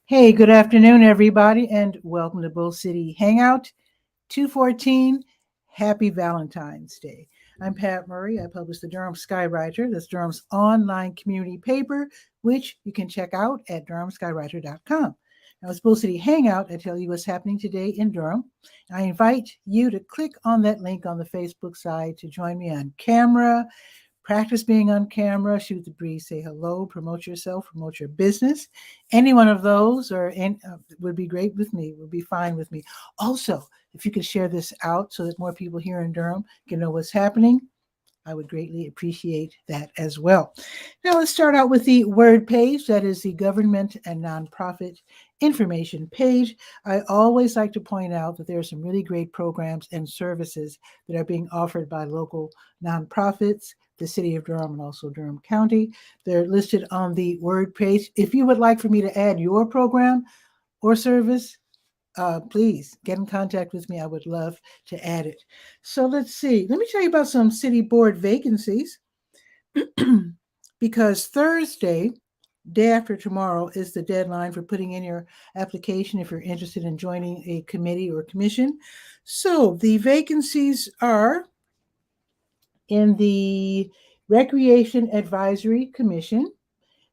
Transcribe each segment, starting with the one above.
Hey, good afternoon, everybody, and welcome to Bull City Hangout 214. Happy Valentine's Day. I'm Pat Murray. I publish the Durham Skywriter. That's Durham's online community paper, which you can check out at durhamskywriter.com. Now, it's Bull City Hangout. I tell you what's happening today in Durham. I invite you to click on that link on the Facebook side to join me on camera. Practice being on camera, shoot the breeze, say hello, promote yourself, promote your business. Any one of those would be great with me, would be fine with me. Also, if you could share this out so that more people here in Durham can know what's happening, I would greatly appreciate that as well. Now let's start out with the word page. That is the government and nonprofit information page. I always like to point out that there are some really great programs and services that are being offered by local nonprofits, the city of Durham, and also Durham County. They're listed on the word page. If you would like for me to add your program or service, please get in contact with me. I would love to add it. So let's see. Let me tell you about some city board vacancies because Thursday, day after tomorrow, is the deadline for putting in your application if you're interested in joining a committee or commission. So the vacancies are in the Recreation Advisory Commission,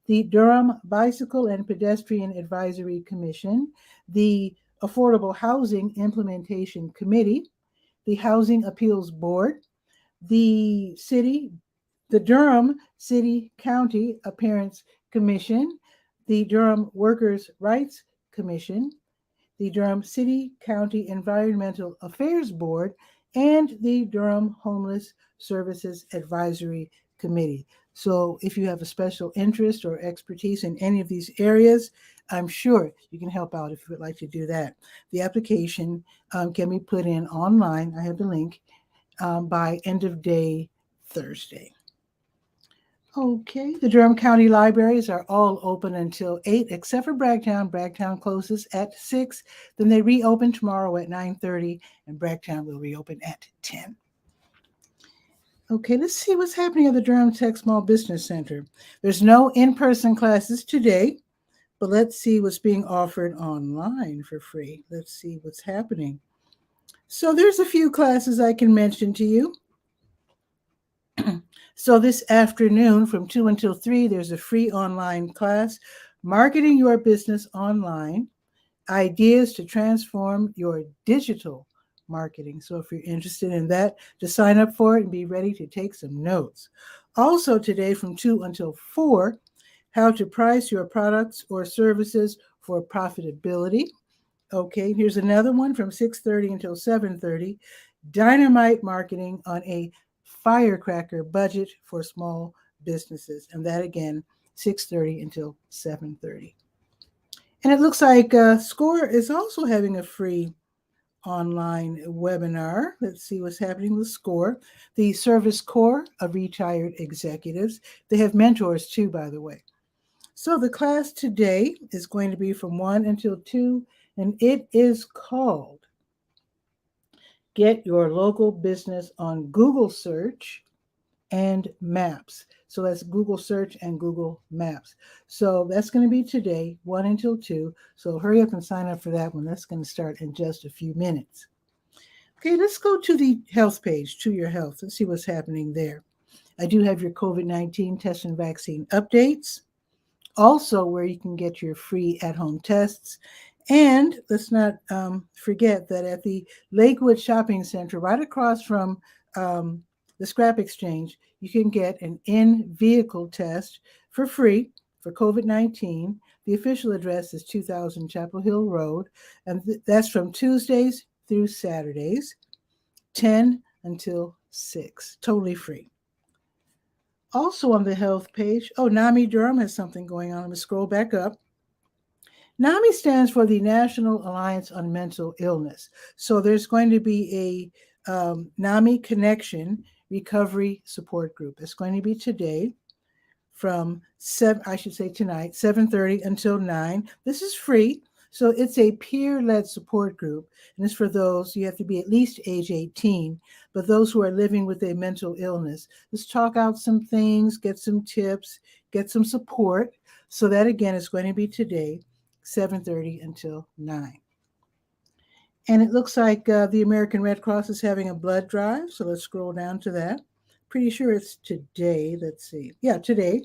the Durham Bicycle and Pedestrian Advisory Commission, the Affordable Housing Implementation Committee, the Housing Appeals Board, the Durham City County Appearance Commission, the Durham Workers' Rights Commission, the Durham City County Environmental Affairs Board, and the Durham Homeless Services Advisory Committee. So if you have a special interest or expertise in any of these areas, I'm sure you can help out if you would like to do that. The application can be put in online. I have the link by end of day Thursday. Okay, the Durham County Libraries are all open until 8, except for Bragtown. Bragtown closes at 6. Then they reopen tomorrow at 9:30, and Bragtown will reopen at 10. Okay, let's see what's happening at the Durham Tech Small Business Center. There's no in-person classes today, but let's see what's being offered online for free. Let's see what's happening. So there's a few classes I can mention to you. So this afternoon from 2 until 3, there's a free online class, Marketing Your Business Online, Ideas to Transform Your Digital Marketing. So if you're interested in that, just sign up for it and be ready to take some notes. Also today from 2 until 4, how to price your products or services for profitability. Okay, here's another one from 6:30 until 7:30, Dynamite Marketing on a Firecracker Budget for Small Businesses. And that again, 6:30 until 7:30. And it looks like SCORE is also having a free online webinar. Let's see what's happening with SCORE. The Service Corps of Retired Executives. They have mentors too, by the way. So the class today is going to be from 1 until 2, and it is called Get Your Local Business on Google Search and Maps. So that's Google Search and Google Maps. So that's going to be today, 1 until 2. So hurry up and sign up for that one. That's going to start in just a few minutes. Okay, let's go to the health page, To Your Health. Let's see what's happening there. I do have your COVID-19 test and vaccine updates. Also, where you can get your free at-home tests. And let's not forget that at the Lakewood Shopping Center, right across from the Scrap Exchange, you can get an in-vehicle test for free for COVID-19. The official address is 2000 Chapel Hill Road, and that's from Tuesdays through Saturdays, 10 until 6, totally free. Also on the health page, NAMI Durham has something going on. Let me scroll back up. NAMI stands for the National Alliance on Mental Illness. So there's going to be a NAMI connection recovery support group. It's going to be today from tonight, 7:30 until 9. This is free. So it's a peer-led support group, and it's for those, you have to be at least age 18, but those who are living with a mental illness. Let's talk out some things, get some tips, get some support. So that, again, is going to be today, 7:30 until 9. And it looks like the American Red Cross is having a blood drive, so let's scroll down to that. Pretty sure it's today. Let's see. Yeah, today.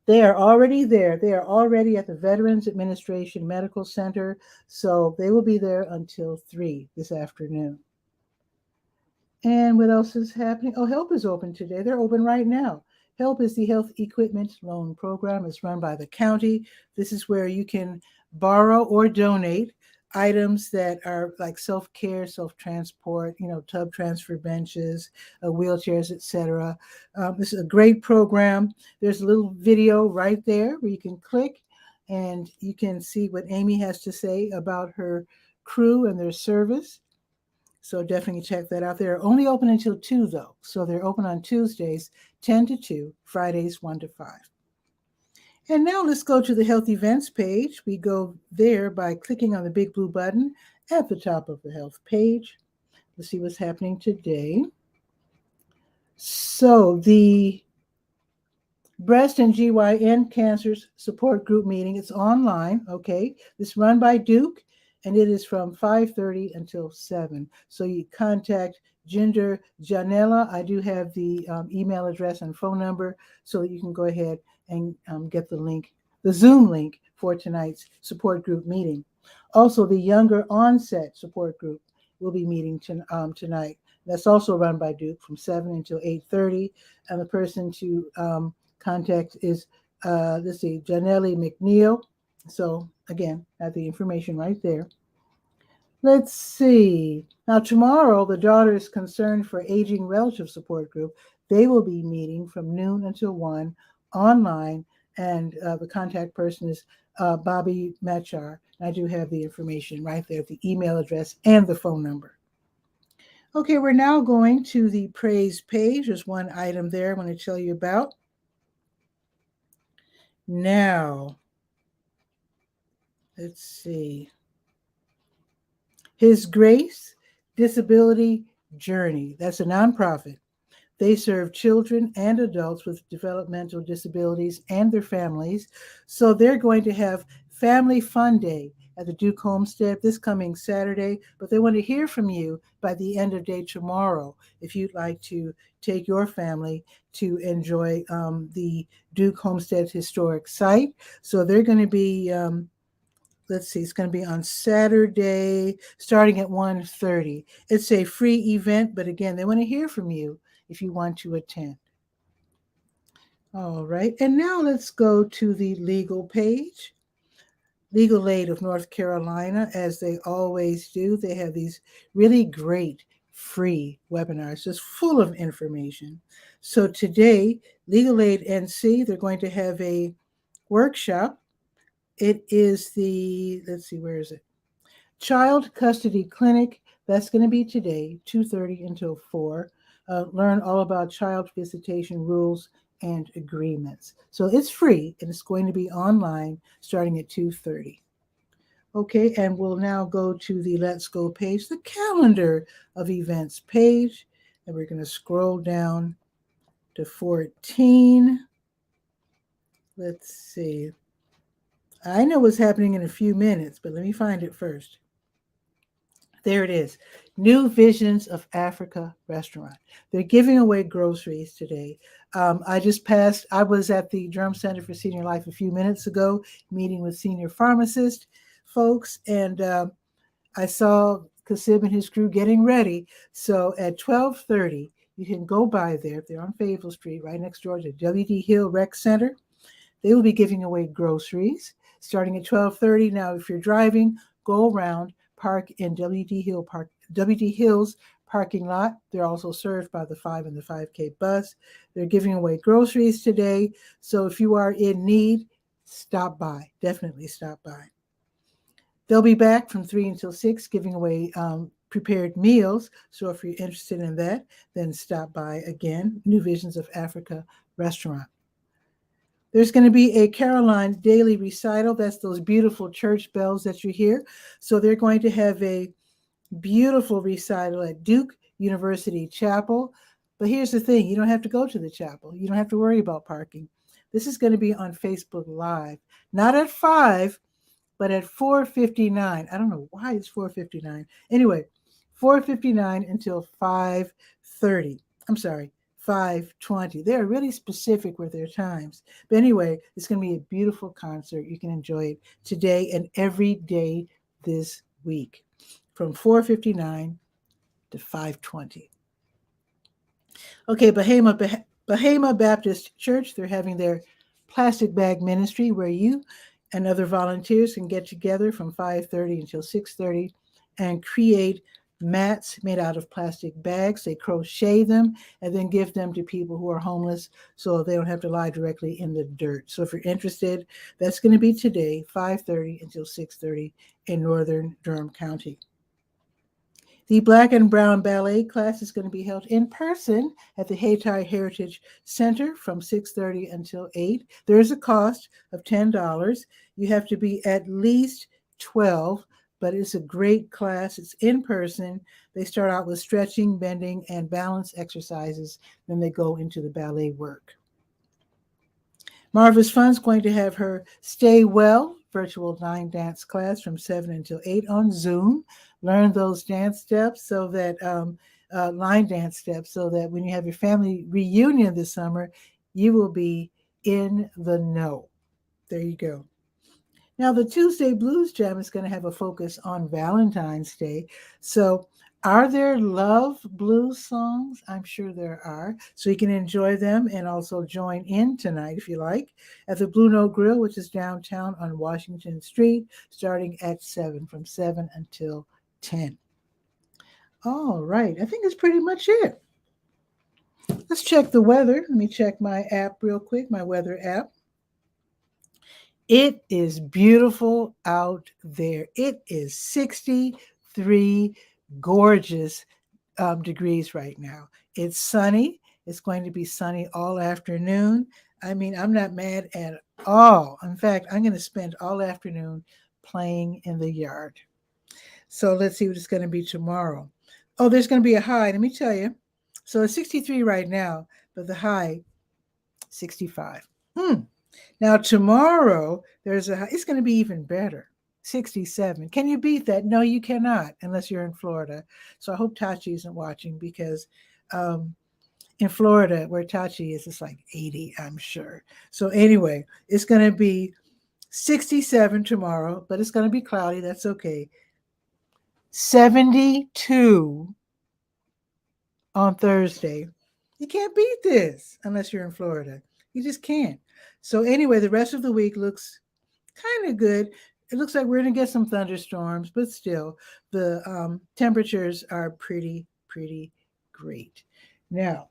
They are already there. They are already at the Veterans Administration Medical Center, so they will be there until 3 this afternoon. And what else is happening? Oh, HELP is open today. They're open right now. HELP is the Health Equipment Loan Program. It's run by the county. This is where you can borrow or donate items that are like self-care, self-transport, tub transfer benches, wheelchairs, etc. This is a great program. There's a little video right there where you can click and you can see what Amy has to say about her crew and their service. So definitely check that out. They're only open until 2, though. So they're open on Tuesdays, 10 to 2, Fridays, 1 to 5. And now let's go to the health events page. We go there by clicking on the big blue button at the top of the health page. Let's see what's happening today. So the breast and GYN cancers support group meeting, it's online, okay? It's run by Duke, and it is from 5:30 until 7. So you contact Ginger Janella. I do have the email address and phone number so that you can go ahead and get the link, the Zoom link for tonight's support group meeting. Also, the younger onset support group will be meeting tonight. That's also run by Duke from 7 until 8:30. And the person to contact is, Janelle McNeil. So again, have the information right there. Let's see. Now tomorrow, the Daughters Concerned for Aging Relative Support Group, they will be meeting from noon until 1 online, and the contact person is Bobby Machar. I do have the information right there, the email address and the phone number. Okay, we're now going to the praise page. There's one item there I want to tell you about. Now, let's see. His Grace Disability Journey. That's a nonprofit. They serve children and adults with developmental disabilities and their families. So they're going to have Family Fun Day at the Duke Homestead this coming Saturday, but they want to hear from you by the end of day tomorrow if you'd like to take your family to enjoy the Duke Homestead Historic Site. So they're going to be, it's going to be on Saturday starting at 1:30. It's a free event, but again, they want to hear from you if you want to attend. All right, and now let's go to the legal page. Legal Aid of North Carolina, as they always do, they have these really great free webinars, just full of information. So today, Legal Aid NC, they're going to have a workshop. It is the, where is it? Child Custody Clinic. That's going to be today, 2:30 until 4. Learn all about child visitation rules and agreements. So it's free, and it's going to be online starting at 2:30. Okay, and we'll now go to the Let's Go page, the calendar of events page, and we're going to scroll down to 14. Let's see. I know what's happening in a few minutes, but let me find it first. There it is. New Visions of Africa restaurant. They're giving away groceries today. I was at the Durham Center for Senior Life a few minutes ago, meeting with senior pharmacist folks, and I saw Kasib and his crew getting ready. So at 12:30, you can go by there. They're on Fayetteville Street, right next door to W.D. Hill Rec Center. They will be giving away groceries starting at 12:30. Now, if you're driving, go around, park in W.D. Hill's parking lot. They're also served by the 5 and the 5K bus. They're giving away groceries today. So if you are in need, stop by. Definitely stop by. They'll be back from 3 until 6, giving away prepared meals. So if you're interested in that, then stop by again, New Visions of Africa restaurant. There's going to be a Caroline daily recital. That's those beautiful church bells that you hear. So they're going to have a beautiful recital at Duke University Chapel. But here's the thing, you don't have to go to the chapel. You don't have to worry about parking. This is going to be on Facebook Live, not at 5, but at 4:59. I don't know why it's 4:59. Anyway, 4:59 until 5:30. I'm sorry, 5:20. They're really specific with their times. But anyway, it's going to be a beautiful concert. You can enjoy it today and every day this week from 4:59 to 5:20. Okay, Bahama Baptist Church, they're having their plastic bag ministry where you and other volunteers can get together from 5:30 until 6:30 and create mats made out of plastic bags. They crochet them and then give them to people who are homeless so they don't have to lie directly in the dirt. So if you're interested, that's going to be today, 5:30 until 6:30 in northern Durham County. The Black and Brown Ballet class is going to be held in person at the Hayti Heritage Center from 6:30 until 8. There is a cost of $10. You have to be at least 12, but it's a great class. It's in person. They start out with stretching, bending, and balance exercises. Then they go into the ballet work. Marva's Fun's going to have her Stay Well virtual line dance class from 7 until 8 on Zoom. Learn those dance steps so that line dance steps so that when you have your family reunion this summer, you will be in the know. There you go. Now, the Tuesday Blues Jam is going to have a focus on Valentine's Day. So, are there love blues songs? I'm sure there are. So, you can enjoy them and also join in tonight, if you like, at the Blue Note Grill, which is downtown on Washington Street, starting at 7, from 7 until 10. All right. I think that's pretty much it. Let's check the weather. Let me check my app real quick, my weather app. It is beautiful out there. It is 63 gorgeous degrees right now. It's sunny. It's going to be sunny all afternoon. I mean, I'm not mad at all. In fact, I'm going to spend all afternoon playing in the yard. So let's see what it's going to be tomorrow. Oh, there's going to be a high. Let me tell you. So it's 63 right now, but the high, 65. Now, tomorrow, it's going to be even better, 67. Can you beat that? No, you cannot, unless you're in Florida. So I hope Tachi isn't watching because in Florida, where Tachi is, it's like 80, I'm sure. So anyway, it's going to be 67 tomorrow, but it's going to be cloudy. That's okay. 72 on Thursday. You can't beat this unless you're in Florida. You just can't. So anyway, the rest of the week looks kind of good. It looks like we're going to get some thunderstorms, but still, the temperatures are pretty great. Now,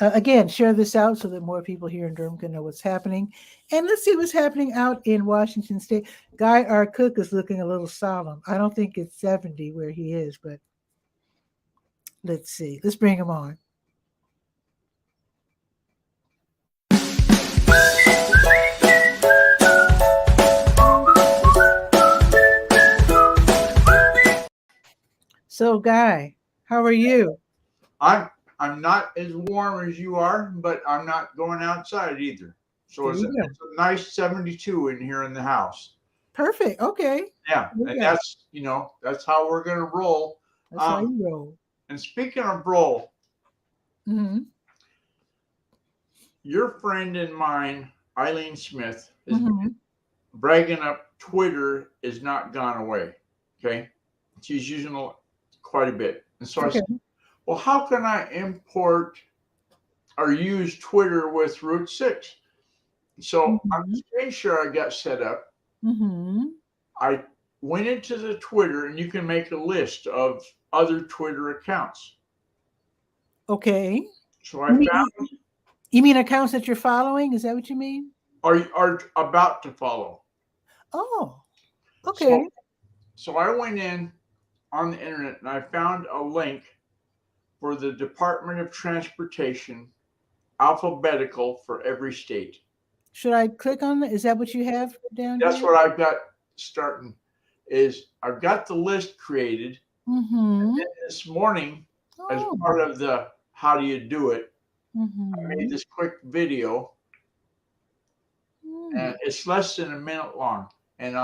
again, share this out so that more people here in Durham can know what's happening. And let's see what's happening out in Washington State. Guy R. Cook is looking a little solemn. I don't think it's 70 where he is, but let's see. Let's bring him on. So, Guy, how are you? I'm not as warm as you are, but I'm not going outside either. So it's a nice 72 in here in the house. Perfect. Okay. Yeah, and that's how we're gonna roll. That's how you roll. And speaking of roll, your friend and mine, Eileen Smith, is bragging up Twitter is not gone away. Okay, she's using it quite a bit, and so I said, well, how can I import or use Twitter with Route 6? So on the screen share I got set up, I went into the Twitter, and you can make a list of other Twitter accounts. Okay. So I found. You mean accounts that you're following? Is that what you mean? Are about to follow. Oh, okay. So I went in on the internet and I found a link for the Department of Transportation, alphabetical for every state. Should I click on it? Is that what you have down That's here? what I've got starting. Is I've got the list created. And then this morning, as part of the how do you do it, I made this quick video, and it's less than a minute long. And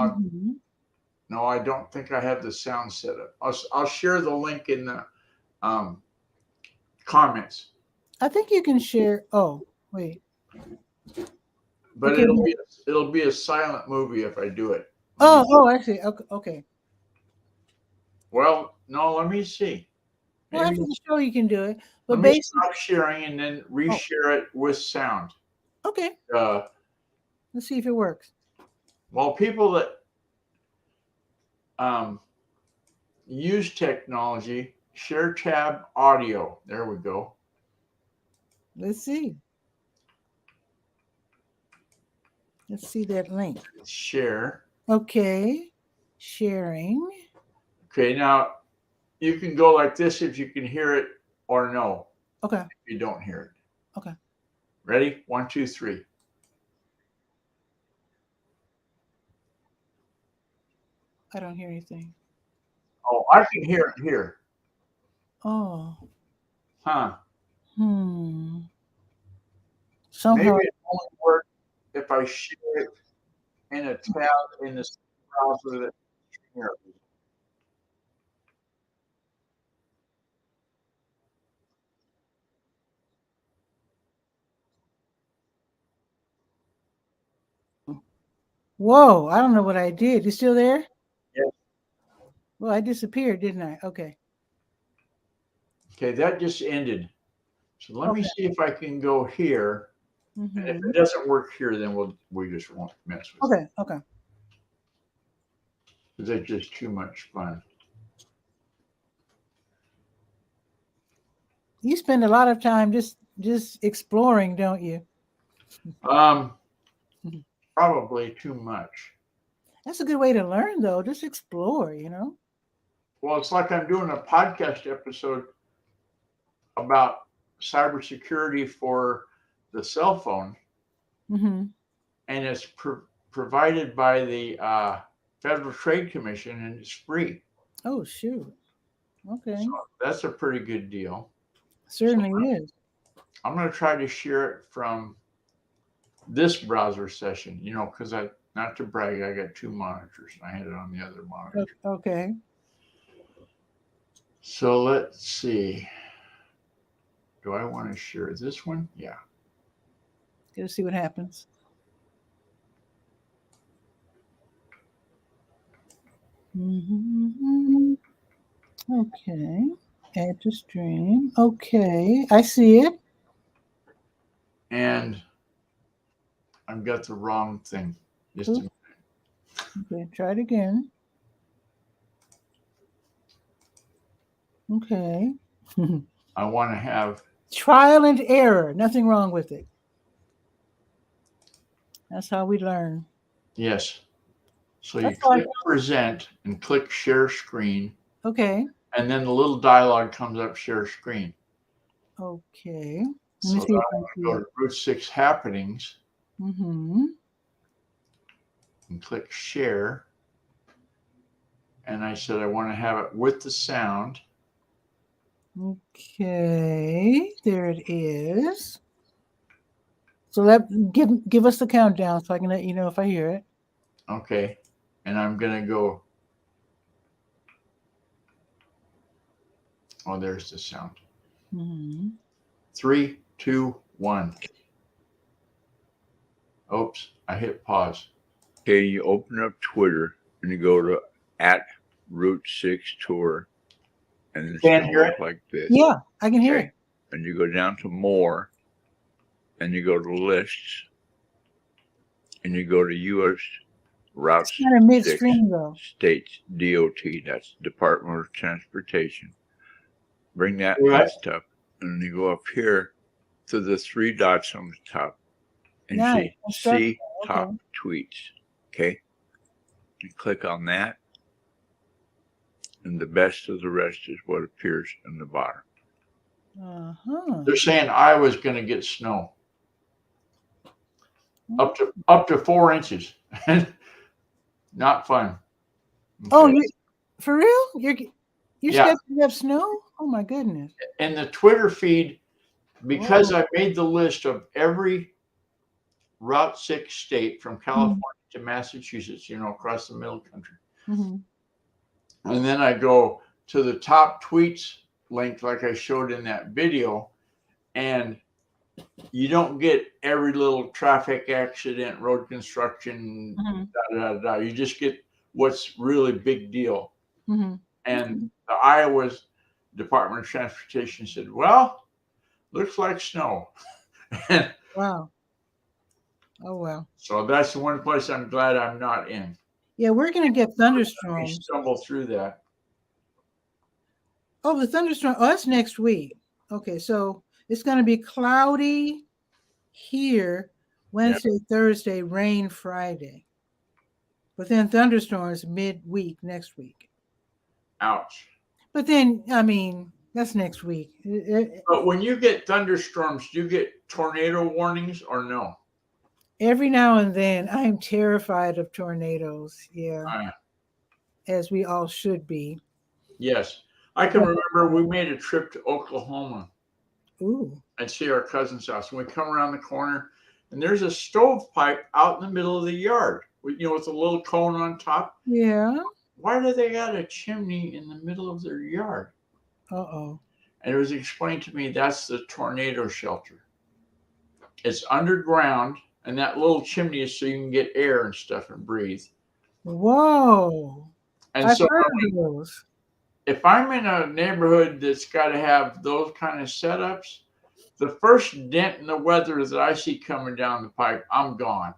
no, I don't think I have the sound set up. I'll share the link in the comments. I think you can share. Oh, wait. But okay. it'll be a silent movie if I do it. Actually, okay. Well, no, let me see. Well, after the show, you can do it. But let me stop sharing and then reshare it with sound. Okay. Let's see if it works. Well, people that use technology, share tab audio. There we go. Let's see. Let's see that link. Share. Okay. Sharing. Okay, now you can go like this if you can hear it or no. Okay. If you don't hear it. Okay. Ready? 1, 2, 3. I don't hear anything. Oh, I can hear it here. Oh. Huh. Somehow. Maybe it only works if I share it in a tab in the browser that here. Whoa, I don't know what I did. You still there? Yes. Well, I disappeared, didn't I? Okay. Okay, that just ended. So let me see if I can go here. And if it doesn't work here, then we just won't mess with it. Okay. Because it's just too much fun. You spend a lot of time just exploring, don't you? Probably too much. That's a good way to learn, though. Just explore, you know. Well, it's like I'm doing a podcast episode about cybersecurity for the cell phone, and it's provided by the Federal Trade Commission, and it's free. Oh, shoot. Okay. So that's a pretty good deal. Certainly is. I'm going to try to share it from this browser session, because not to brag, I got 2 monitors. I had it on the other monitor. Okay. So let's see. Do I want to share this one? Yeah. Gotta see what happens. Okay. Add to stream. Okay. I see it. And I've got the wrong thing. Just a minute. Okay. Try it again. Okay. I want to have trial and error. Nothing wrong with it. That's how we learn. Yes. So you click present and click share screen. Okay. And then the little dialog comes up, share screen. Okay. So now I'm going to go to Route 6 happenings. And click share. And I said I want to have it with the sound. Okay, there it is. So give us the countdown so I can let you know if I hear it. Okay, and I'm gonna go. Oh, there's the sound. 3, 2, 1. Oops, I hit pause. Okay, you open up Twitter and you go to @Route6Tour. And it's going to look like this. Yeah, I can hear it. And you go down to more, and you go to lists, and you go to U.S. Route 6 midstream, though. States DOT. That's Department of Transportation. Bring that list up, and then you go up here to the 3 dots on the top, and see top tweets. Okay, you click on that. and the best of the rest is what appears in the bottom. They're saying Iowa's going to get snow up to 4 inches. Not fun. Okay. Oh, for real? You're Yeah. expecting to have snow? Oh my goodness. And the Twitter feed, because I made the list of every Route 6 state from California to Massachusetts, across the middle country. And then I go to the top tweets link like I showed in that video, and you don't get every little traffic accident, road construction, You just get what's really big deal. And the Iowa's Department of Transportation said, well, looks like snow. Wow. Oh, wow. So that's the one place I'm glad I'm not in. Yeah, we're going to get thunderstorms. Stumble through that. Oh, the thunderstorm. Oh, that's next week. Okay, so it's going to be cloudy here Wednesday, Thursday, rain Friday. But then thunderstorms midweek next week. Ouch. But then, I mean, that's next week. But when you get thunderstorms, do you get tornado warnings or no? Every now and then, I am terrified of tornadoes. Yeah. As we all should be. Yes. I can remember we made a trip to Oklahoma. Ooh. And see our cousin's house. And we come around the corner, and there's a stovepipe out in the middle of the yard, with a little cone on top. Yeah. Why do they got a chimney in the middle of their yard? Uh-oh. And it was explained to me that's the tornado shelter. It's underground, and that little chimney is so you can get air and stuff and breathe. Whoa. And I've so heard of those. If I'm in a neighborhood that's got to have those kind of setups, the first dent in the weather that I see coming down the pipe, I'm gone.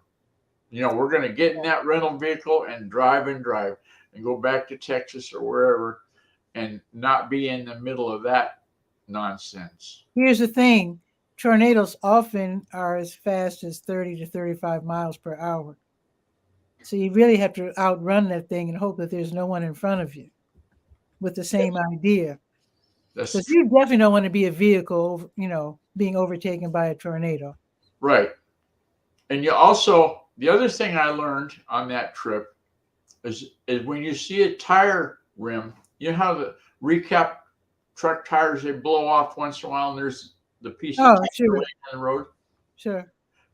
We're going to get in that rental vehicle and drive and go back to Texas or wherever and not be in the middle of that nonsense. Here's the thing. Tornadoes often are as fast as 30 to 35 miles per hour. So you really have to outrun that thing and hope that there's no one in front of you with the same idea. Because you definitely don't want to be a vehicle, being overtaken by a tornado. Right. And you also, the other thing I learned on that trip is when you see a tire rim, you know how the recap truck tires, they blow off once in a while and there's the piece of sure. on the road. Sure.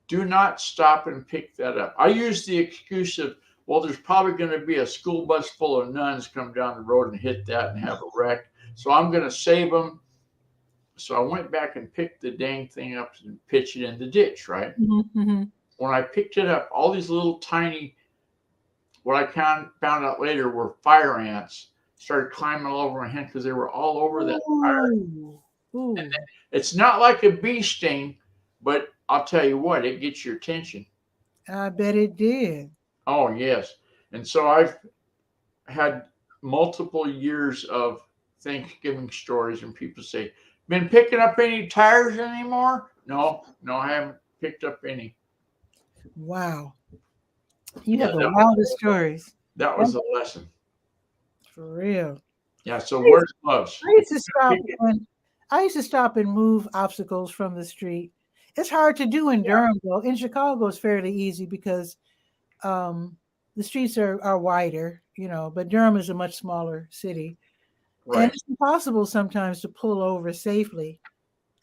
Do not stop and pick that up. I use the excuse of, well, there's probably going to be a school bus full of nuns come down the road and hit that and have a wreck. So I'm going to save them. So I went back and picked the dang thing up and pitched it in the ditch, right? When I picked it up, all these little tiny, what I found out later were fire ants, started climbing all over my hand because they were all over that fire. And then, it's not like a bee sting, but I'll tell you what, it gets your attention. I bet it did. Oh, yes. And so I've had multiple years of Thanksgiving stories, and people say, been picking up any tires anymore? No, I haven't picked up any. Wow. You have the wildest stories. That was a lesson. For real. Yeah, so where's gloves? I used to stop and move obstacles from the street. It's hard to do in Durham, though. In Chicago, it's fairly easy because the streets are wider, but Durham is a much smaller city. Right. And it's impossible sometimes to pull over safely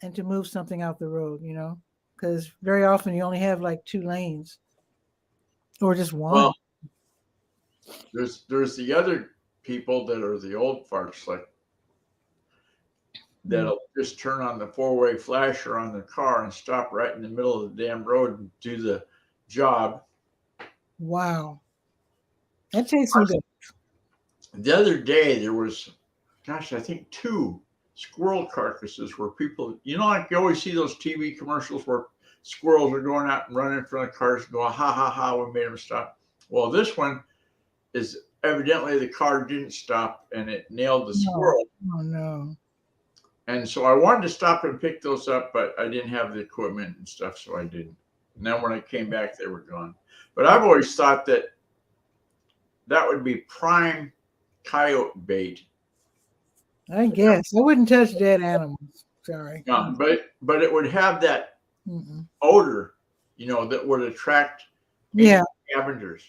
and to move something out the road, because very often you only have like 2 lanes or just one. Well, there's the other people that are the old farts, like that'll just turn on the 4-way flasher on the car and stop right in the middle of the damn road and do the job. Wow. That takes some good. The other day there was, I think 2 squirrel carcasses where people, like you always see those TV commercials where squirrels are going out and running in front of cars and going, ha, ha, ha, we made them stop. Well, this one is evidently the car didn't stop and it nailed the squirrel. Oh, no. And so I wanted to stop and pick those up, but I didn't have the equipment and stuff, so I didn't. And then when I came back, they were gone. But I've always thought that would be prime coyote bait I guess I wouldn't touch dead animals. Sorry. Yeah, but it would have that Mm-mm. odor, that would attract Yeah, scavengers.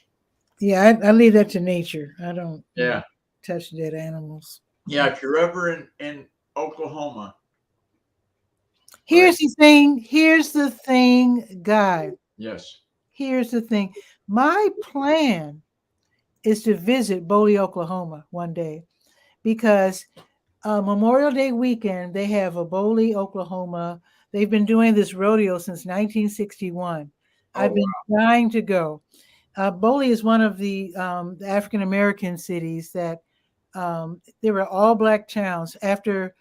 yeah. I leave that to nature. I don't Yeah, touch dead animals. yeah. If you're ever in Oklahoma, Here's the thing. Here's the thing, guy. yes. Here's the thing. My plan is to visit Boley, Oklahoma one day because Memorial Day weekend, they have a Boley, Oklahoma. They've been doing this rodeo since 1961. I've been dying to go. Boley is one of the African American cities that they were all black towns after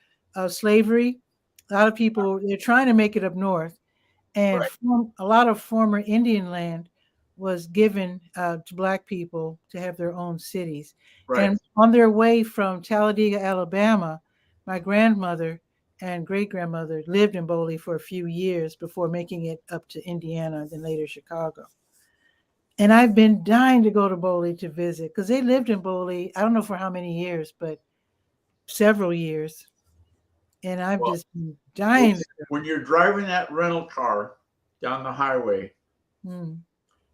slavery. A lot of people, they're trying to make it up north, and a lot of former Indian land was given to black people to have their own cities. Right. And on their way from Talladega, Alabama, my grandmother and great grandmother lived in Boley for a few years before making it up to Indiana and then later Chicago. And I've been dying to go to Boley to visit because they lived in Boley, I don't know for how many years, but several years. And I've just been dying. When you're driving that rental car down the highway and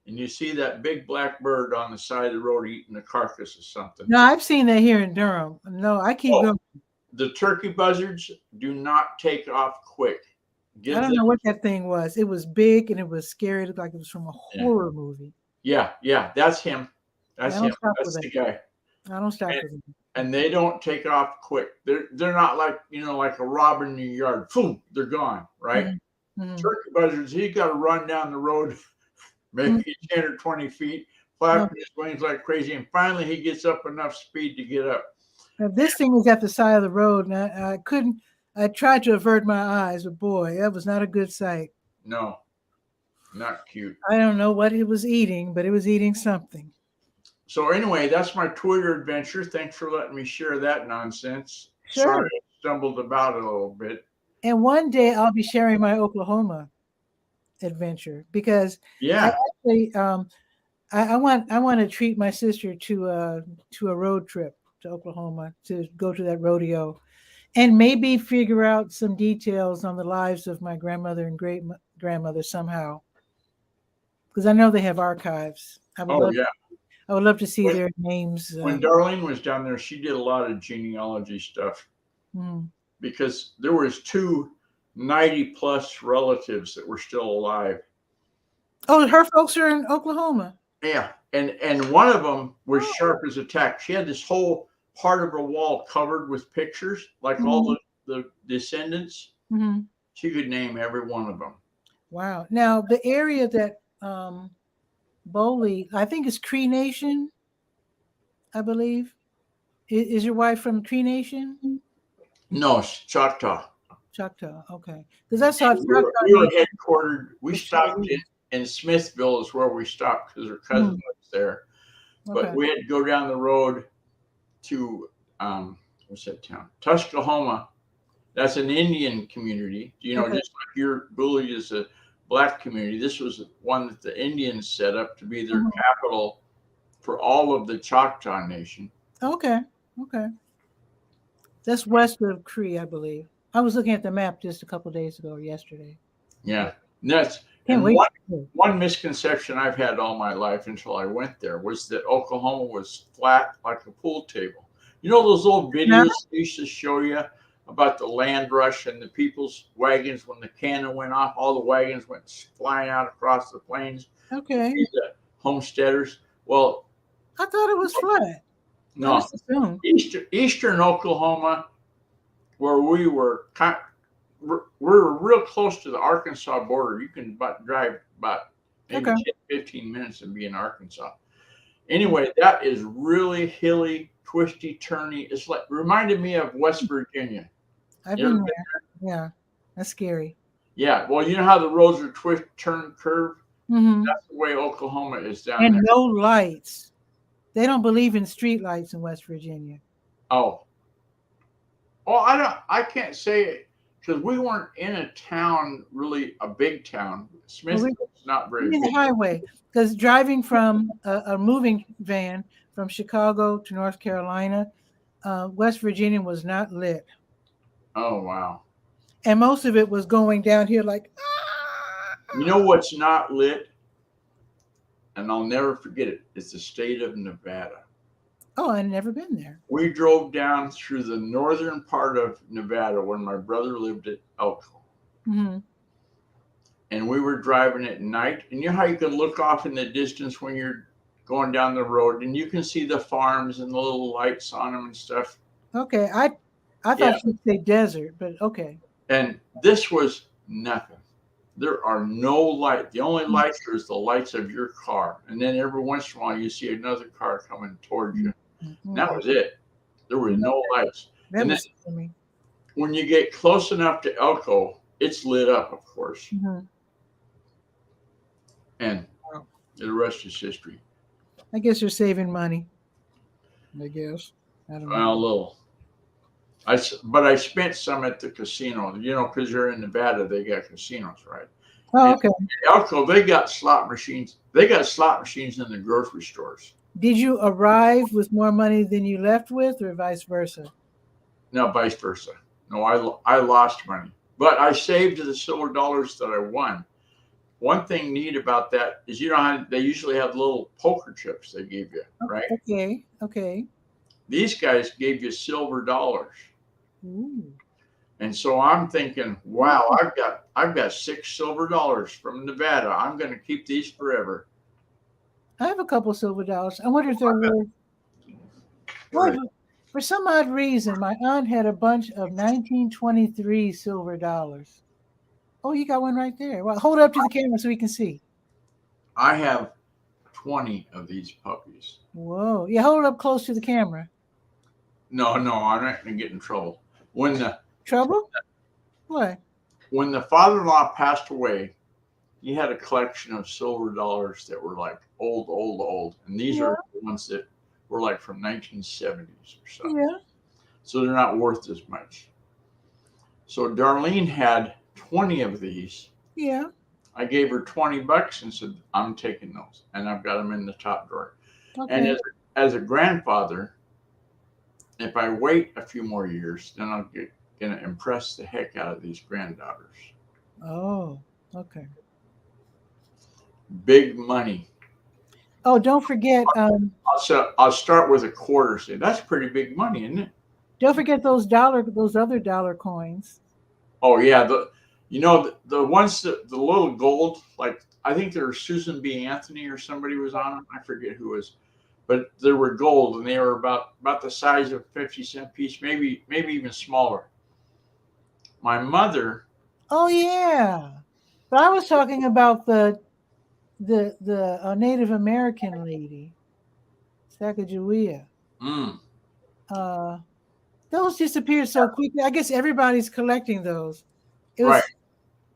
you see that big black bird on the side of the road eating a carcass of something. No, I've seen that here in Durham. No, I keep going. The turkey buzzards do not take off quick. I don't know what that thing was. It was big and it was scary. It looked like it was from a horror movie. Yeah, that's him. That's him. That's the guy. I don't stop with him. And they don't take off quick. They're not like like a robin in your yard. Boom, they're gone, right? Mm-hmm. Turkey buzzards, he's got to run down the road maybe 10 or 20 feet, flapping his wings like crazy, and finally he gets up enough speed to get up. Now, this thing was at the side of the road, and I couldn't. I tried to avert my eyes, but boy, that was not a good sight. No, not cute. I don't know what it was eating, but it was eating something. So anyway, that's my Twitter adventure. Thanks for letting me share that nonsense. Sure. Sorry, I stumbled about it a little bit. And one day I'll be sharing my Oklahoma adventure because I actually I want to treat my sister to a road trip to Oklahoma to go to that rodeo and maybe figure out some details on the lives of my grandmother and great grandmother somehow, because I know they have archives. I would love to see their names. When Darlene was down there, she did a lot of genealogy stuff because there was 2 90+ relatives that were still alive. Oh, her folks are in Oklahoma. Yeah, and one of them was sharp as a tack. She had this whole part of her wall covered with pictures, like all the descendants. She could name every one of them. Wow. Now, the area that Boley, I think is Cree Nation, I believe. Is your wife from Cree Nation? No, Choctaw. Choctaw, okay. Because I saw we were headquartered. We stopped in Smithville is where we stopped because her cousin was there. But we had to go down the road to what's that town? Tuscaloma. That's an Indian community. Just like your Bully is a black community. This was one that the Indians set up to be their capital for all of the Choctaw Nation. Okay. That's west of Cree, I believe. I was looking at the map just a couple of days ago or yesterday. Yeah. One misconception I've had all my life until I went there was that Oklahoma was flat like a pool table. Those old videos they used to show you about the land rush and the people's wagons when the cannon went off, all the wagons went flying out across the plains. Okay. The homesteaders. Well, I thought it was flat. No. Eastern Oklahoma, where we were, we're real close to the Arkansas border. You can drive about maybe 10, 15 minutes and be in Arkansas. Anyway, that is really hilly, twisty, turny. It's like reminded me of West Virginia. I've been there. Yeah, that's scary. Yeah, well, you know how the roads are twist, turn, curve. That's the way Oklahoma is down there. And no lights. They don't believe in street lights in West Virginia. Oh, I can't say it because we weren't in a town, really a big town. Smithville is not very big. The highway, because driving from a moving van from Chicago to North Carolina, West Virginia was not lit. Oh, wow. And most of it was going down here like, You know what's not lit? And I'll never forget it. It's the state of Nevada. oh, I'd never been there. We drove down through the northern part of Nevada when my brother lived at Elko. Mm-hmm. And we were driving at night. And you know how you can look off in the distance when you're going down the road and you can see the farms and the little lights on them and stuff? Okay. I thought you'd say desert, but okay. And this was nothing. There are no light. The only lights is the lights of your car. And then every once in a while you see another car coming towards you. Mm-hmm. And that was it. There were no lights. That and was then, me. when you get close enough to Elko, it's lit up, of course. Mm-hmm. And the rest is history. I guess you're saving money. I guess. I don't know. Well, a little. But I spent some at the casino, because you're in Nevada, they got casinos, right? Oh, And okay. in Elko, they got slot machines. They got slot machines in the grocery stores. Did you arrive with more money than you left with, or vice versa? No, vice versa. No, I lost money, but I saved the silver dollars that I won. One thing neat about that is, how they usually have little poker chips they give you, right? Okay. Okay. These guys gave you silver dollars. Ooh. And so I'm thinking, wow, I've got 6 silver dollars from Nevada. I'm going to keep these forever. I have a couple silver dollars. I wonder if they're worth. Well, for some odd reason, my aunt had a bunch of 1923 silver dollars. Oh, you got one right there. Well, hold it up to the camera so we can see. I have 20 of these puppies. Whoa. Yeah, hold it up close to the camera. No, I'm not going to get in trouble. Trouble? What? When the father-in-law passed away, he had a collection of silver dollars that were like old. And these are the ones that were like from 1970s or something. Yeah. So they're not worth as much. So Darlene had 20 of these. Yeah. I gave her $20 and said, I'm taking those. And I've got them in the top drawer. Okay. And as a grandfather, if I wait a few more years, then I'm going to impress the heck out of these granddaughters. Oh, okay. Big money. Oh, don't forget. I'll start with a quarter. Say, that's pretty big money, isn't it? Don't forget those other dollar coins. Oh yeah, the ones that the little gold, like I think there was Susan B. Anthony or somebody was on them. I forget who was, but they were gold and they were about the size of a 50-cent piece, maybe even smaller. My mother. Oh yeah, but I was talking about the Native American lady, Sacagawea. Those disappeared so quickly. I guess everybody's collecting those. Right.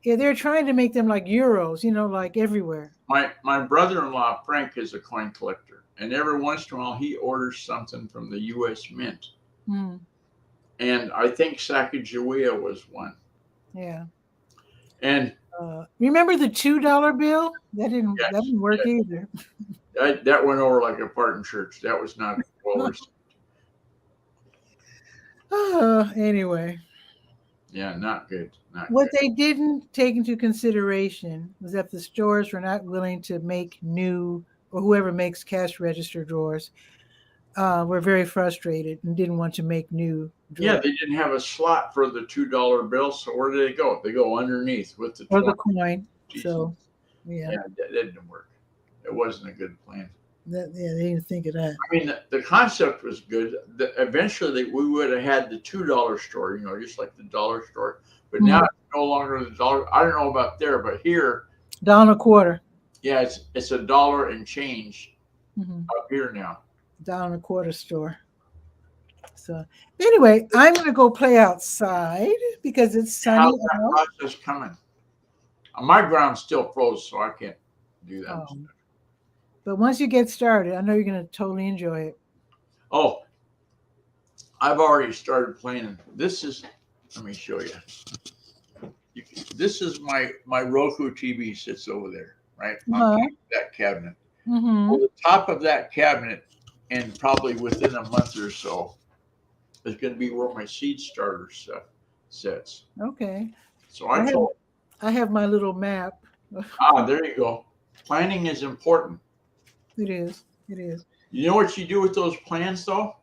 Yeah, they're trying to make them like euros, like everywhere. My brother-in-law, Frank, is a coin collector. And every once in a while, he orders something from the U.S. Mint. Mm. And I think Sacagawea was one. Yeah. And remember the $2 bill? That didn't work either. That went over like a Spartan church. That was not well received. Anyway. Yeah, not good. What they didn't take into consideration was that the stores were not willing to make new, or whoever makes cash register drawers, were very frustrated and didn't want to make new drawers. Yeah, they didn't have a slot for the $2 bill. So where do they go? They go underneath with the coin. So, yeah, that didn't work. It wasn't a good plan. They didn't think of that. I mean, the concept was good. Eventually, we would have had the $2 store, just like the dollar store. But now it's no longer the dollar. I don't know about there, but here, $1.25. Yeah, it's $1 and change up here now. $1.25 store. So anyway, I'm going to go play outside because it's sunny. How's that process coming? My ground's still froze, so I can't do that. But once you get started, I know you're going to totally enjoy it. Oh, I've already started playing. Let me show you. This is my Roku TV sits over there, right? On top of that cabinet. Mm-hmm. On the top of that cabinet, and probably within a month or so, is going to be where my seed starter stuff sits. Okay. So I have my little map. there you go. Planning is important. It is. It is. You know what you do with those plans, though?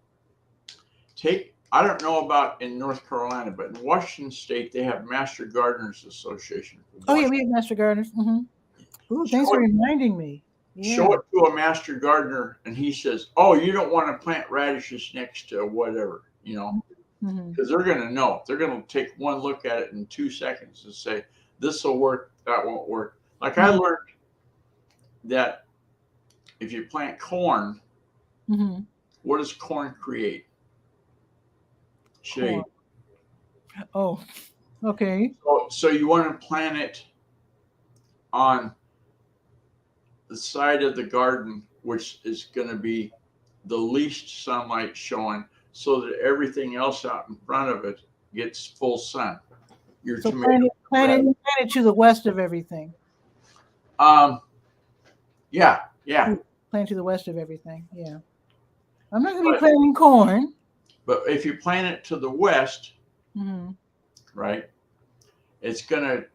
I don't know about in North Carolina, but in Washington State, they have Master Gardeners Association. Oh, yeah, we have Master Gardeners. Ooh, thanks for reminding me. Yeah. Show it to a Master Gardener, and he says, oh, you don't want to plant radishes next to whatever, you know, because they're going to know. They're going to take one look at it in 2 seconds and say, this will work, that won't work. Like I learned that if you plant corn, what does corn create? Shade. Corn. Oh, okay. So you want to plant it on the side of the garden, which is going to be the least sunlight showing, so that everything else out in front of it gets full sun. Your tomato plant it to the west of everything. Yeah. Plant to the west of everything. Yeah. I'm not going to be planting corn. But if you plant it to the west, right, it's going to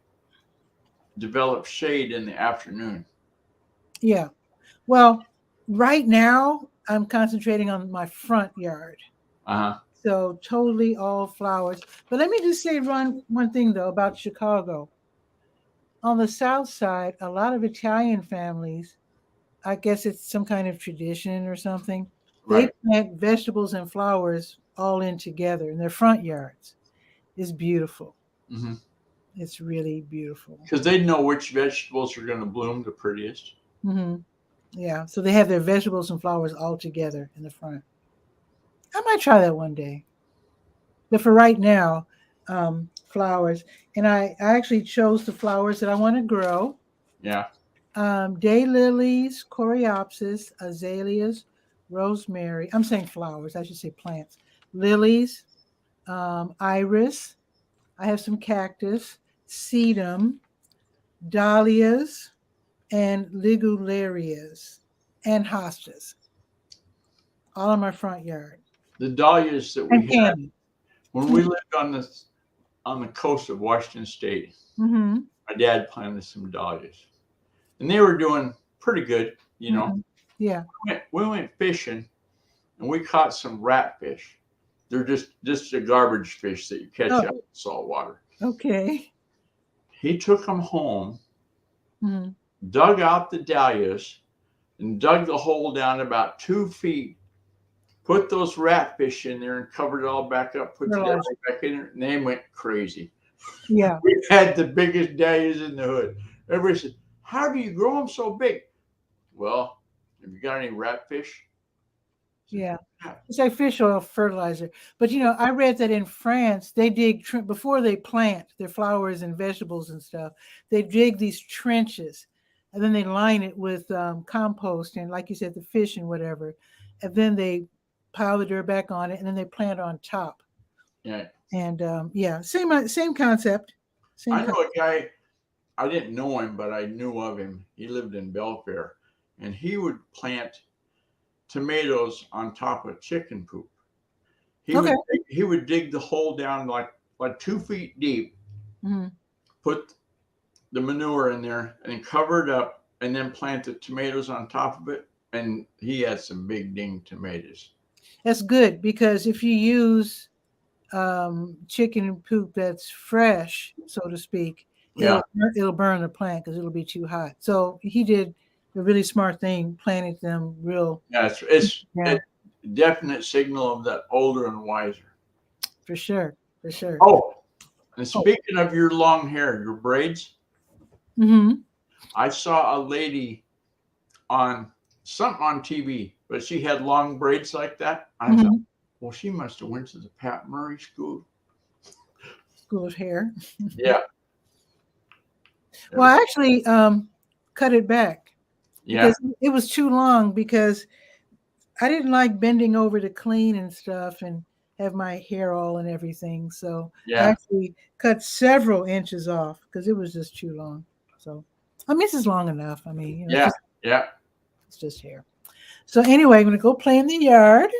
develop shade in the afternoon. Yeah. Well, right now I'm concentrating on my front yard. So totally all flowers. But let me just say one thing though about Chicago. On the south side, a lot of Italian families, I guess it's some kind of tradition or something. They plant vegetables and flowers all in together in their front yards. It's beautiful. It's really beautiful. Because they know which vegetables are going to bloom the prettiest. Yeah. So they have their vegetables and flowers all together in the front. I might try that one day. But for right now, flowers. And I actually chose the flowers that I want to grow. Yeah. Daylilies, coreopsis, azaleas, rosemary. I'm saying flowers. I should say plants. Lilies, iris. I have some cactus, sedum, dahlias, and ligularias, and hostas. All in my front yard. The dahlias that we had when we lived on the coast of Washington State, my dad planted some dahlias, and they were doing pretty good, you know. Yeah. We went fishing, and we caught some ratfish. They're just a garbage fish that you catch out in salt water. Okay. He took them home, dug out the dahlias, and dug the hole down about 2 feet. Put those ratfish in there and covered it all back up. Put the dahlias back in there, and they went crazy. Yeah. We had the biggest dahlias in the hood. Everybody said, "How do you grow them so big?" Well, have you got any ratfish? Yeah. It's like fish oil fertilizer. But, you know, I read that in France, they dig, before they plant their flowers and vegetables and stuff, they dig these trenches and then they line it with compost and, like you said, the fish and whatever. And then they pile the dirt back on it and then they plant on top. Yeah. And same concept. I know a guy, I didn't know him, but I knew of him. He lived in Belfair, and he would plant tomatoes on top of chicken poop. He would dig the hole down like 2 feet deep, put the manure in there and cover it up, and then plant the tomatoes on top of it. And he had some big ding tomatoes. That's good, because if you use chicken poop that's fresh, so to speak, it'll burn the plant because it'll be too hot. So he did a really smart thing, planted them real. Yeah, it's a definite signal of that older and wiser. For sure. Oh, and speaking of your long hair, your braids, I saw a lady on TV, but she had long braids like that. I thought, well, she must have went to the Pat Murray School of Hair. Yeah. Well, I actually cut it back. Yeah. Because it was too long, because I didn't like bending over to clean and stuff and have my hair all and everything. So I actually cut several inches off because it was just too long. So, I mean, this is long enough. I mean, you know, it's just hair. So anyway, I'm going to go play in the yard.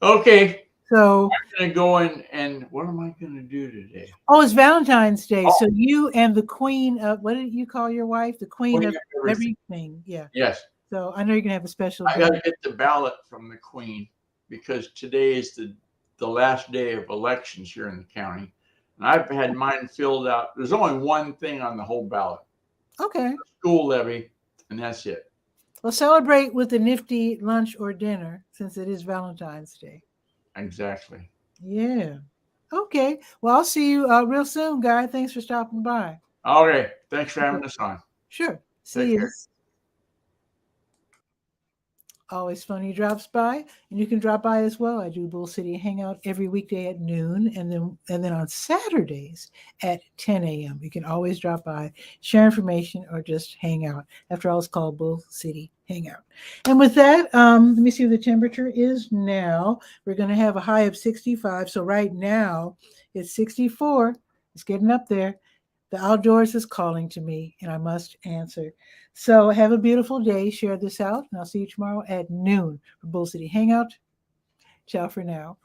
Okay. So I'm going to go in and what am I going to do today? oh, it's Valentine's Day. Oh. So you and the queen of, what did you call your wife? The queen Queen of of everything. everything. Yeah. Yes. So I know you're gonna have a special I got day. to get the ballot from the Queen because today is the last day of elections here in the county. And I've had mine filled out. There's only one thing on the whole ballot. Okay. School levy, and that's it. Well, celebrate with a nifty lunch or dinner since it is Valentine's Day. Exactly. Yeah. Okay. Well, I'll see you real soon, Guy. Thanks for stopping by. Okay. Thanks for having us on. Sure. Take See you. care. Always fun he drops by, and you can drop by as well. I do Bull City Hangout every weekday at noon, and then on Saturdays at 10 a.m. You can always drop by, share information, or just hang out. After all, it's called Bull City Hangout. And with that, let me see what the temperature is now. We're going to have a high of 65. So right now it's 64. It's getting up there. The outdoors is calling to me, and I must answer. So have a beautiful day. Share this out, and I'll see you tomorrow at noon for Bull City Hangout. Ciao for now.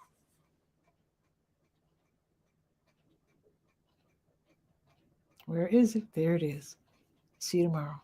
Where is it? There it is. See you tomorrow.